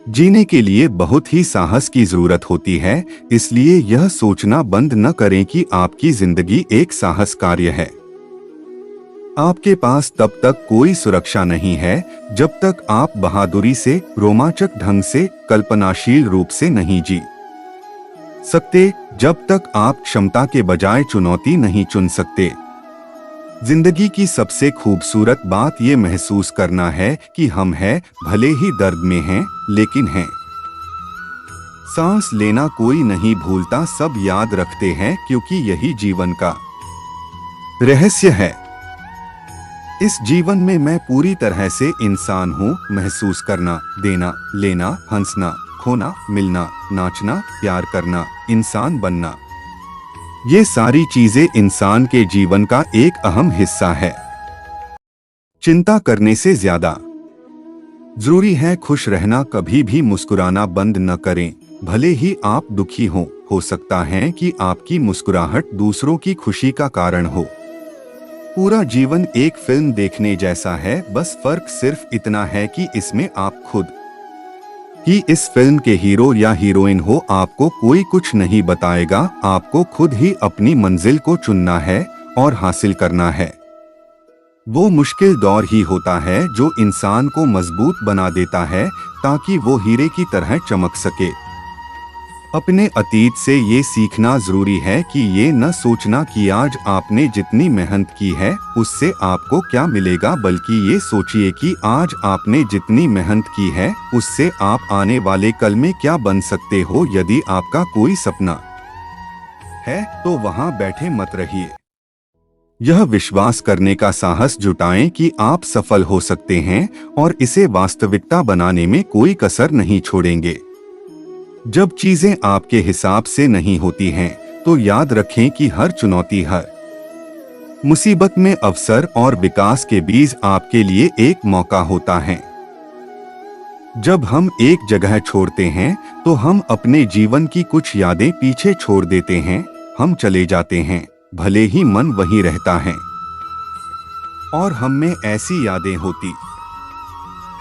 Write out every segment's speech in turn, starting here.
जीने के लिए बहुत ही साहस की जरूरत होती है, इसलिए यह सोचना बंद न करें कि आपकी जिंदगी एक साहस कार्य है। आपके पास तब तक कोई सुरक्षा नहीं है जब तक आप बहादुरी से, रोमांचक ढंग से, कल्पनाशील रूप से नहीं जी सकते, जब तक आप क्षमता के बजाय चुनौती नहीं चुन सकते। जिंदगी की सबसे खूबसूरत बात ये महसूस करना है कि हम हैं, भले ही दर्द में हैं, लेकिन हैं। सांस लेना कोई नहीं भूलता, सब याद रखते हैं, क्योंकि यही जीवन का रहस्य है। इस जीवन में मैं पूरी तरह से इंसान हूँ। महसूस करना, देना, लेना, हंसना, खोना, मिलना, नाचना, प्यार करना, इंसान बनना, ये सारी चीजें इंसान के जीवन का एक अहम हिस्सा है। चिंता करने से ज्यादा जरूरी है खुश रहना। कभी भी मुस्कुराना बंद न करें, भले ही आप दुखी हों। हो सकता है कि आपकी मुस्कुराहट दूसरों की खुशी का कारण हो। पूरा जीवन एक फिल्म देखने जैसा है, बस फर्क सिर्फ इतना है कि इसमें आप खुद ही इस फिल्म के हीरो या हीरोइन हो। आपको कोई कुछ नहीं बताएगा, आपको खुद ही अपनी मंजिल को चुनना है और हासिल करना है। वो मुश्किल दौर ही होता है जो इंसान को मजबूत बना देता है, ताकि वो हीरे की तरह चमक सके। अपने अतीत से ये सीखना जरूरी है कि ये न सोचना कि आज आपने जितनी मेहनत की है उससे आपको क्या मिलेगा, बल्कि ये सोचिए कि आज आपने जितनी मेहनत की है उससे आप आने वाले कल में क्या बन सकते हो। यदि आपका कोई सपना है तो वहां बैठे मत रहिए। यह विश्वास करने का साहस जुटाएं कि आप सफल हो सकते हैं और इसे वास्तविकता बनाने में कोई कसर नहीं छोड़ेंगे। जब चीजें आपके हिसाब से नहीं होती हैं, तो याद रखें कि हर चुनौती, हर मुसीबत में अवसर और विकास के बीज आपके लिए एक मौका होता है। जब हम एक जगह छोड़ते हैं तो हम अपने जीवन की कुछ यादें पीछे छोड़ देते हैं। हम चले जाते हैं, भले ही मन वहीं रहता है, और हम में ऐसी यादें होती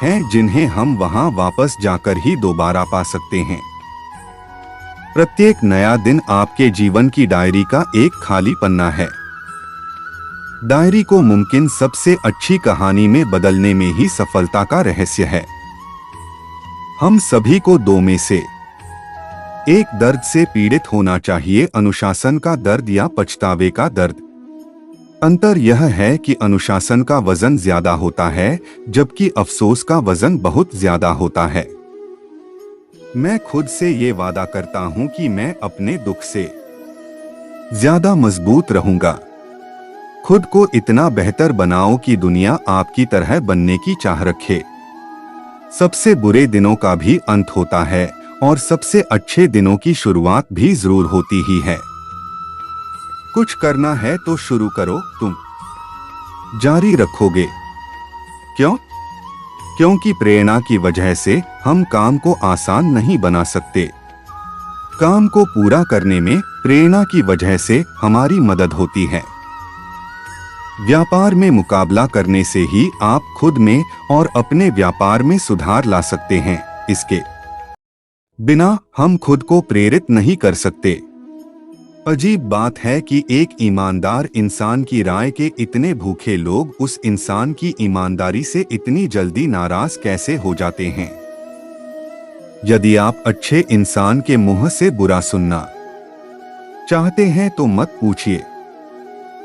हैं जिन्हें हम वहां वापस जाकर ही दोबारा पा सकते हैं। प्रत्येक नया दिन आपके जीवन की डायरी का एक खाली पन्ना है। डायरी को मुमकिन सबसे अच्छी कहानी में बदलने में ही सफलता का रहस्य है। हम सभी को दो में से एक दर्द से पीड़ित होना चाहिए, अनुशासन का दर्द या पछतावे का दर्द। अंतर यह है कि अनुशासन का वजन ज्यादा होता है, जबकि अफसोस का वजन बहुत ज्यादा होता है। मैं खुद से ये वादा करता हूं कि मैं अपने दुख से ज्यादा मजबूत रहूंगा। खुद को इतना बेहतर बनाओ कि दुनिया आपकी तरह बनने की चाह रखे। सबसे बुरे दिनों का भी अंत होता है और सबसे अच्छे दिनों की शुरुआत भी जरूर होती ही है। कुछ करना है तो शुरू करो, तुम जारी रखोगे। क्यों? क्योंकि प्रेरणा की वजह से हम काम को आसान नहीं बना सकते। काम को पूरा करने में प्रेरणा की वजह से हमारी मदद होती है। व्यापार में मुकाबला करने से ही आप खुद में और अपने व्यापार में सुधार ला सकते हैं। इसके बिना हम खुद को प्रेरित नहीं कर सकते। अजीब बात है कि एक ईमानदार इंसान की राय के इतने भूखे लोग उस इंसान की ईमानदारी से इतनी जल्दी नाराज कैसे हो जाते हैं। यदि आप अच्छे इंसान के मुंह से बुरा सुनना चाहते हैं तो मत पूछिए।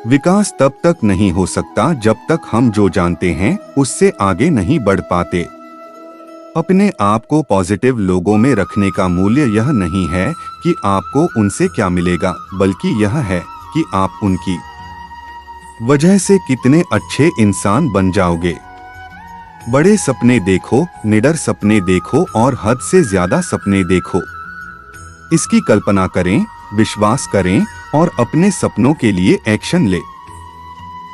विकास तब तक नहीं हो सकता जब तक हम जो जानते हैं उससे आगे नहीं बढ़ पाते। अपने आप को पॉजिटिव लोगों में रखने का मूल्य यह नहीं है कि आपको उनसे क्या मिलेगा, बल्कि यह है कि आप उनकी वजह से कितने अच्छे इंसान बन जाओगे। बड़े सपने देखो, निडर सपने देखो और हद से ज्यादा सपने देखो। इसकी कल्पना करें, विश्वास करें और अपने सपनों के लिए एक्शन ले।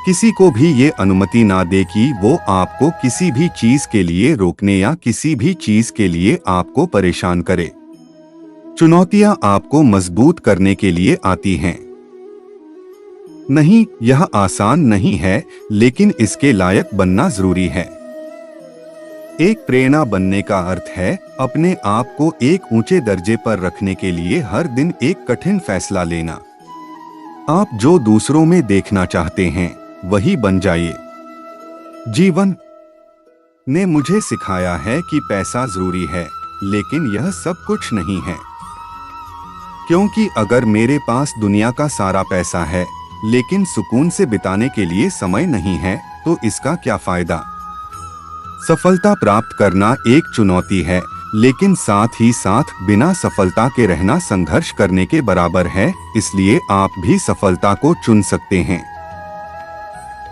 किसी को भी ये अनुमति ना दे कि वो आपको किसी भी चीज के लिए रोकने या किसी भी चीज के लिए आपको परेशान करे। चुनौतियां आपको मजबूत करने के लिए आती हैं। नहीं, यह आसान नहीं है, लेकिन इसके लायक बनना जरूरी है। एक प्रेरणा बनने का अर्थ है अपने आप को एक ऊंचे दर्जे पर रखने के लिए हर दिन एक कठिन फैसला लेना। आप जो दूसरों में देखना चाहते हैं वही बन जाइए। जीवन ने मुझे सिखाया है कि पैसा जरूरी है, लेकिन यह सब कुछ नहीं है। क्योंकि अगर मेरे पास दुनिया का सारा पैसा है लेकिन सुकून से बिताने के लिए समय नहीं है, तो इसका क्या फायदा। सफलता प्राप्त करना एक चुनौती है, लेकिन साथ ही साथ बिना सफलता के रहना संघर्ष करने के बराबर है। इसलिए आप भी सफलता को चुन सकते हैं।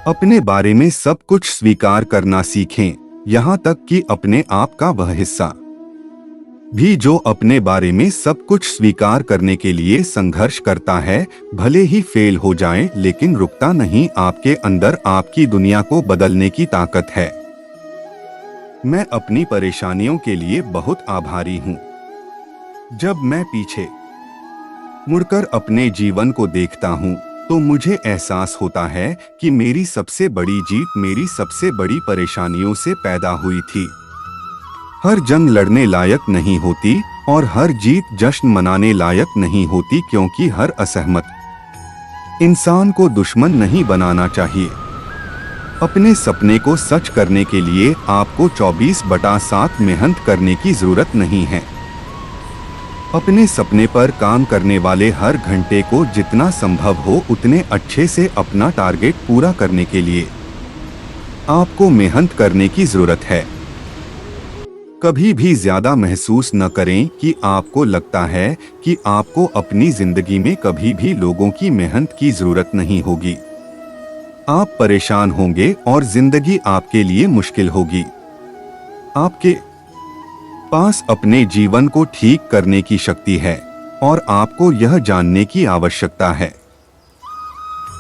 अपने बारे में सब कुछ स्वीकार करना सीखें, यहाँ तक कि अपने आप का वह हिस्सा भी जो अपने बारे में सब कुछ स्वीकार करने के लिए संघर्ष करता है। भले ही फेल हो जाए, लेकिन रुकता नहीं। आपके अंदर आपकी दुनिया को बदलने की ताकत है। मैं अपनी परेशानियों के लिए बहुत आभारी हूँ। जब मैं पीछे मुड़कर अपने जीवन को देखता हूँ तो मुझे एहसास होता है कि मेरी सबसे बड़ी जीत मेरी सबसे बड़ी परेशानियों से पैदा हुई थी। हर जंग लड़ने लायक नहीं होती और हर जीत जश्न मनाने लायक नहीं होती, क्योंकि हर असहमत इंसान को दुश्मन नहीं बनाना चाहिए। अपने सपने को सच करने के लिए आपको 24/7 मेहनत करने की जरूरत नहीं है। अपने सपने पर काम करने वाले हर घंटे को जितना संभव हो उतने अच्छे से अपना टारगेट पूरा करने के लिए आपको मेहनत करने की जरूरत है। कभी भी ज्यादा महसूस न करें कि आपको लगता है कि आपको अपनी जिंदगी में कभी भी लोगों की मेहनत की जरूरत नहीं होगी। आप परेशान होंगे और जिंदगी आपके लिए मुश्किल होगी। आपके पास अपने जीवन को ठीक करने की शक्ति है और आपको यह जानने की आवश्यकता है।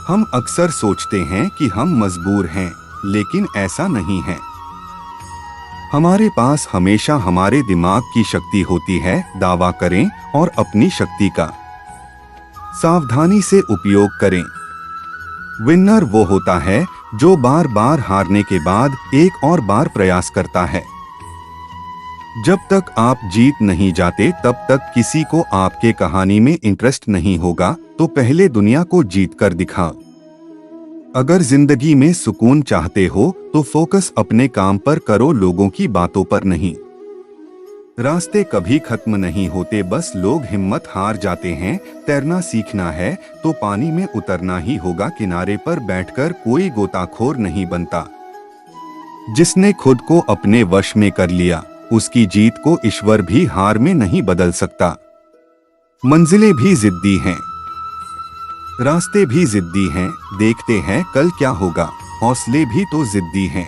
हम अक्सर सोचते हैं कि हम मजबूर हैं, लेकिन ऐसा नहीं है। हमारे पास हमेशा हमारे दिमाग की शक्ति होती है। दावा करें और अपनी शक्ति का सावधानी से उपयोग करें। विनर वो होता है जो बार बार हारने के बाद एक और बार प्रयास करता है। जब तक आप जीत नहीं जाते तब तक किसी को आपके कहानी में इंटरेस्ट नहीं होगा। तो पहले दुनिया को जीत कर दिखा। अगर जिंदगी में सुकून चाहते हो तो फोकस अपने काम पर करो, लोगों की बातों पर नहीं। रास्ते कभी खत्म नहीं होते, बस लोग हिम्मत हार जाते हैं। तैरना सीखना है तो पानी में उतरना ही होगा। किनारे पर बैठकर कोई गोताखोर नहीं बनता। जिसने खुद को अपने वश में कर लिया उसकी जीत को ईश्वर भी हार में नहीं बदल सकता। मंजिलें भी जिद्दी हैं, रास्ते भी जिद्दी हैं। देखते हैं कल क्या होगा। हौसले भी तो जिद्दी हैं।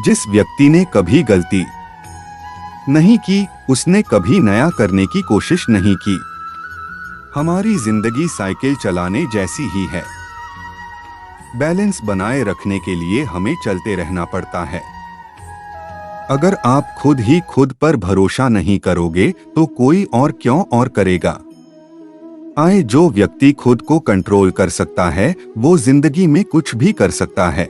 जिस व्यक्ति ने कभी गलती नहीं की उसने कभी नया करने की कोशिश नहीं की। हमारी जिंदगी साइकिल चलाने जैसी ही है। बैलेंस बनाए रखने के लिए हमें चलते रहना पड़ता है। अगर आप खुद ही खुद पर भरोसा नहीं करोगे तो कोई और क्यों और करेगा। जो व्यक्ति खुद को कंट्रोल कर सकता है वो जिंदगी में कुछ भी कर सकता है।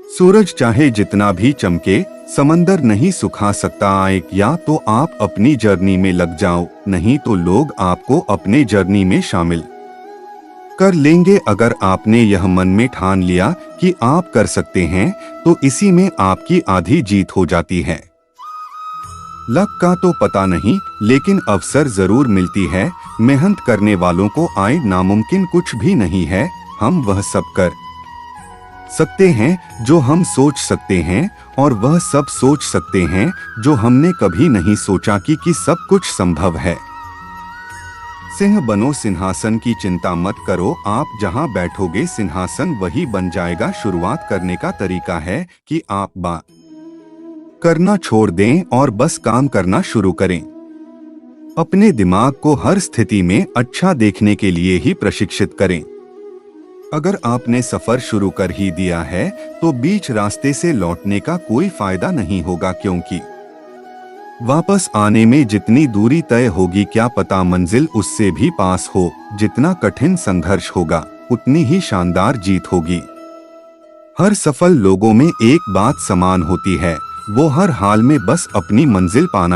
सूरज चाहे जितना भी चमके समंदर नहीं सुखा सकता। या तो आप अपनी जर्नी में लग जाओ, नहीं तो लोग आपको अपने जर्नी में शामिल कर लेंगे। अगर आपने यह मन में ठान लिया कि आप कर सकते हैं तो इसी में आपकी आधी जीत हो जाती है। लक का तो पता नहीं, लेकिन अवसर जरूर मिलती है। मेहनत करने वालों को नामुमकिन कुछ भी नहीं है। हम वह सब कर सकते हैं जो हम सोच सकते हैं, और वह सब सोच सकते हैं जो हमने कभी नहीं सोचा कि सब कुछ संभव है। सिंह बनो, सिंहासन की चिंता मत करो। आप जहां बैठोगे सिंहासन वही बन जाएगा। शुरुआत करने का तरीका है कि आप बात करना छोड़ दें और बस काम करना शुरू करें। अपने दिमाग को हर स्थिति में अच्छा देखने के लिए ही प्रशिक्षित करें। अगर आपने सफर शुरू कर ही दिया है तो बीच रास्ते से लौटने का कोई फायदा नहीं होगा, क्योंकि वापस आने में जितनी दूरी तय होगी क्या पता मंजिल उससे भी पास हो। जितना कठिन संघर्ष होगा उतनी ही शानदार जीत होगी। हर सफल लोगों में एक बात समान होती है, वो हर हाल में बस अपनी मंजिल पाना